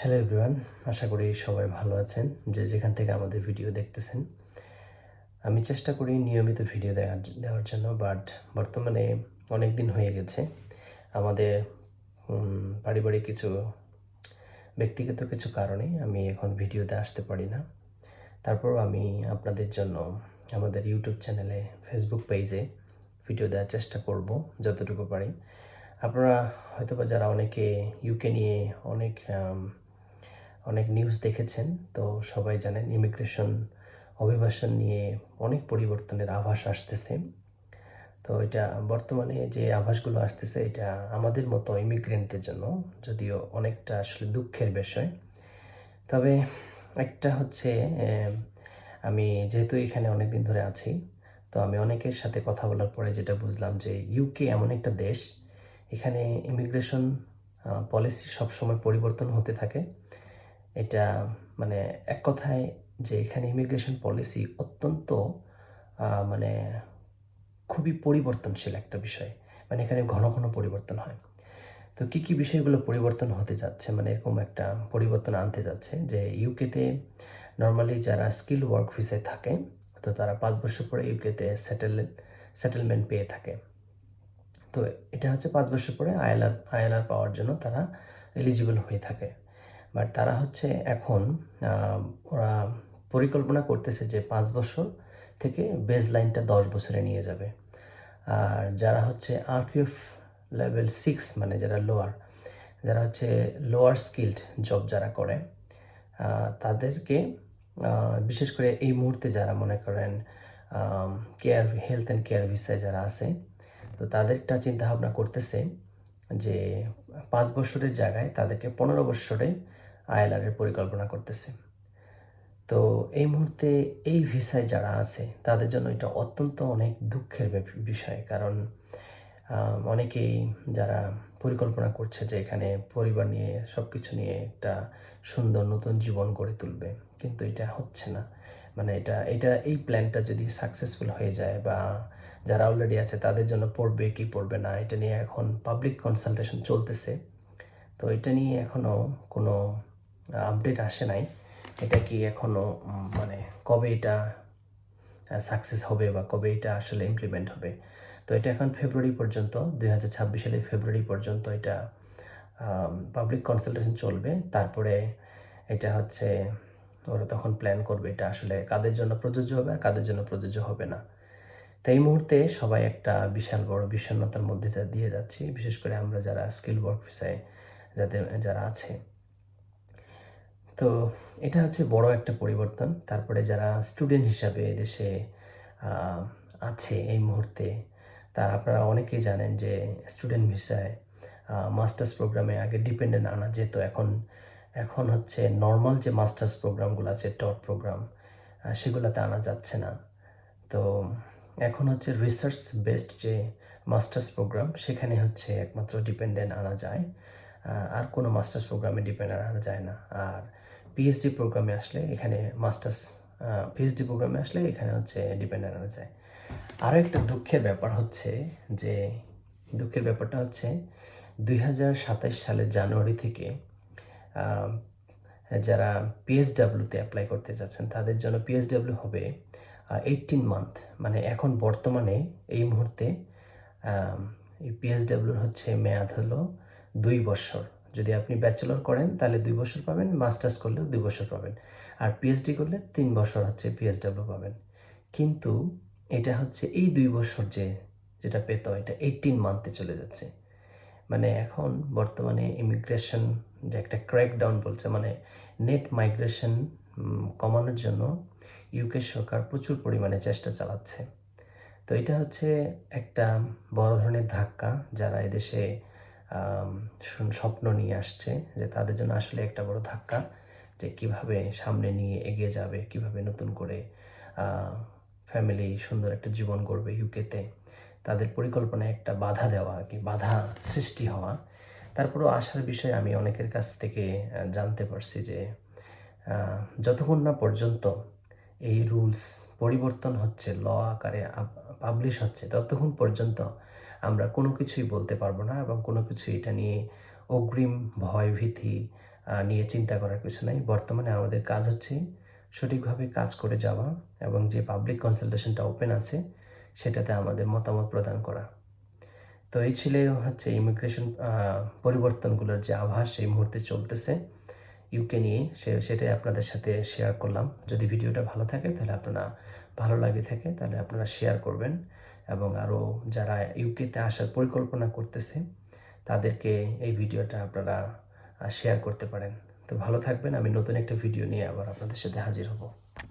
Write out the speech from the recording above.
Hello everyone, আশা করি সবাই ভালো আছেন। যে যেখান থেকে আমাদের ভিডিও দেখতেছেন, আমি চেষ্টা করি নিয়মিত ভিডিও দেওয়ার জন্য, বাট বর্তমানে অনেক দিন হয়ে গেছে। আমাদের পারিবারিক কিছু ব্যক্তিগত কিছু কারণে আমি এখন ভিডিওতে আসতে পারি না। তারপরও আমি আপনাদের জন্য আমাদের ইউটিউব চ্যানেলে, ফেসবুক পেজে ভিডিও দেওয়ার চেষ্টা করব যতটুকু পারি। আপনারা হয়তোবা যারা অনেকে ইউকে নিয়ে অনেক নিউজ দেখেছেন, তো সবাই জানেন ইমিগ্রেশন অভিবাসন নিয়ে অনেক পরিবর্তনের আভাস আসতেছে। তো এটা বর্তমানে যে আভাসগুলো আসতেছে, এটা আমাদের মতো ইমিগ্রেন্টদের জন্য যদিও অনেকটা আসলে দুঃখের বিষয়। তবে একটা হচ্ছে, আমি যেহেতু এখানে অনেক দিন ধরে আছি, তো আমি অনেকের সাথে কথা বলার পরে যেটা বুঝলাম যে ইউকে এমন একটা দেশ, এখানে ইমিগ্রেশন পলিসি সবসময় পরিবর্তন হতে থাকে। এটা মানে এক কথায় যে এখানে ইমিগ্রেশন পলিসি অত্যন্ত মানে খুবই পরিবর্তনশীল একটা বিষয়। মানে এখানে ঘন ঘন পরিবর্তন হয়। তো কী বিষয়গুলো পরিবর্তন হতে যাচ্ছে, মানে এরকম একটা পরিবর্তন আনতে যাচ্ছে যে ইউকেতে নর্মালি যারা স্কিল ওয়ার্ক ভিসায় থাকে, তো তারা 5 বছর পরে ইউকেতে সেটেলমেন্ট পেয়ে থাকে। তো এটা হচ্ছে 5 বছর পরে আইএলআর পাওয়ার জন্য তারা এলিজিবল হয়ে থাকে। বাট তারা হচ্ছে এখন ওরা পরিকল্পনা করতেছে যে 5 বছর থেকে বেজ লাইনটা 10 বছরে নিয়ে যাবে। আর যারা হচ্ছে আরকিউএফ লেভেল 6, মানে যারা হচ্ছে লোয়ার স্কিল্ড জব যারা করে, তাদেরকে বিশেষ করে এই মুহূর্তে যারা মনে করেন হেলথ অ্যান্ড কেয়ার ভিসায় যারা আছে, তো তাদেরটা চিন্তাভাবনা করতেছে যে 5 বছরের জায়গায় তাদেরকে 15 বছরে আইএলআরের পরিকল্পনা করতেছে। তো এই মুহূর্তে এই ভিসায় যারা আছে তাদের জন্য এটা অত্যন্ত অনেক দুঃখের বিষয়। কারণ অনেকেই যারা পরিকল্পনা করছে যে এখানে পরিবার নিয়ে সব কিছু নিয়ে একটা সুন্দর নতুন জীবন গড়ে তুলবে, কিন্তু এটা হচ্ছে না। মানে এই প্ল্যানটা যদি সাকসেসফুল হয়ে যায়, বা যারা অলরেডি আছে তাদের জন্য পড়বে কি পড়বে না, এটা নিয়ে এখন পাবলিক কনসালটেশন চলতেছে। তো এটা নিয়ে এখনও কোনো আপডেট আসে নাই। এটা কি এখনও মানে কবে এটা সাকসেস হবে বা কবে এটা আসলে ইমপ্লিমেন্ট হবে। তো এটা এখন ফেব্রুয়ারি পর্যন্ত, 2026 সালের ফেব্রুয়ারি পর্যন্ত এটা পাবলিক কনসালটেশন চলবে। তারপরে এটা হচ্ছে ওরা তখন প্ল্যান করবে এটা আসলে কাদের জন্য প্রযোজ্য হবে আর কাদের জন্য প্রযোজ্য হবে না। তো এই মুহূর্তে সবাই একটা বিশাল বড় বিষণ্ণতার মধ্যে দিয়ে যাচ্ছি, বিশেষ করে আমরা যারা স্কিল ওয়ার্ক ভিসায় যারা আছে। তো এটা হচ্ছে বড় একটা পরিবর্তন। তারপরে যারা স্টুডেন্ট হিসাবে এদেশে আছে এই মুহূর্তে, আপনারা অনেকেই জানেন যে স্টুডেন্ট ভিসায় মাস্টার্স প্রোগ্রামে আগে ডিপেন্ডেন্ট আনা যেত। এখন হচ্ছে নর্মাল যে মাস্টার্স প্রোগ্রামগুলো আছে, টপ প্রোগ্রাম, সেগুলোতে আনা যাচ্ছে না। তো এখন হচ্ছে রিসার্চ বেসড যে মাস্টার্স প্রোগ্রাম, সেখানে হচ্ছে একমাত্র ডিপেন্ডেন্ট আনা যায়। আর কোনো মাস্টার্স প্রোগ্রামে ডিপেন্ডেন্ট আনা যায় না। আর পিএইচডি প্রোগ্রামে আসলে এখানে পিএইচডি প্রোগ্রামে আসলে এখানে হচ্ছে ডিপেন্ডেন্ট আনা যায়। আরও একটা দুঃখের ব্যাপারটা হচ্ছে 2027 সালের জানুয়ারি থেকে যারা পিএসডাব্লিউতে অ্যাপ্লাই করতে যাচ্ছেন তাদের জন্য পিএসডাব্লিউ হবে 18 মান্থ। মানে এখন বর্তমানে এই মুহূর্তে এই পিএসডাব্লিউর হচ্ছে মেয়াদ হলো 2 বছর। যদি আপনি ব্যাচেলর করেন তাহলে 2 বছর পাবেন, মাস্টার্স করলেও 2 বছর পাবেন, আর পিএইচডি করলে 3 বছর হচ্ছে পিএসডাব্লিউ পাবেন। কিন্তু এটা হচ্ছে এই 2 বছর যেটা পেত, এটা 18 মান্থে চলে যাচ্ছে। মানে এখন বর্তমানে ইমিগ্রেশন যে একটা ক্র্যাকডাউন বলছে, মানে নেট মাইগ্রেশন কমানোর জন্য ইউকে সরকার প্রচুর পরিমাণে চেষ্টা চালাচ্ছে। তো এটা হচ্ছে একটা বড় ধরনের ধাক্কা, যারা এদেশে স্বপ্ন নিয়ে আসছে, যে তাদের জন্য আসলে একটা বড় ধাক্কা, যে কিভাবে সামনে নিয়ে এগিয়ে যাবে, কিভাবে নতুন করে ফ্যামিলি সুন্দর একটা জীবন গড়বে ইউকেতে। তাদের পরিকল্পনায় একটা বাধা সৃষ্টি হওয়া। তারপরেও আশার বিষয়, আমি অনেকের কাছ থেকে জানতে পারছি যে যতক্ষণ না পর্যন্ত এই রুলস পরিবর্তন হচ্ছে, ল আকারে পাবলিশ হচ্ছে, ততক্ষণ পর্যন্ত আমরা কোনো কিছুই বলতে পারবো না, এবং কোনো কিছুই এটা নিয়ে অগ্রিম ভয় ভীতি নিয়ে চিন্তা করার কিছু নাই। বর্তমানে আমাদের কাজ হচ্ছে সঠিকভাবে কাজ করে যাওয়া এবং যে পাবলিক কনসালটেশনটা ওপেন আছে সেটাতে আমাদের মতামত প্রদান করা। তো এই ছিল হচ্ছে ইমিগ্রেশন পরিবর্তনগুলোর যে আভাস এই মুহূর্তে চলতেছে ইউকে নিয়ে, সেটাই আপনাদের সাথে শেয়ার করলাম। যদি ভিডিওটা ভালো থাকে তাহলে ভালো লাগে থাকে তাহলে আপনারা শেয়ার করবেন এবং আরও যারা ইউকেতে আসার পরিকল্পনা করতেছে তাদেরকে এই ভিডিওটা আপনারা শেয়ার করতে পারেন। তো ভালো থাকবেন। আমি নতুন একটা ভিডিও নিয়ে আবার আপনাদের সাথে হাজির হব।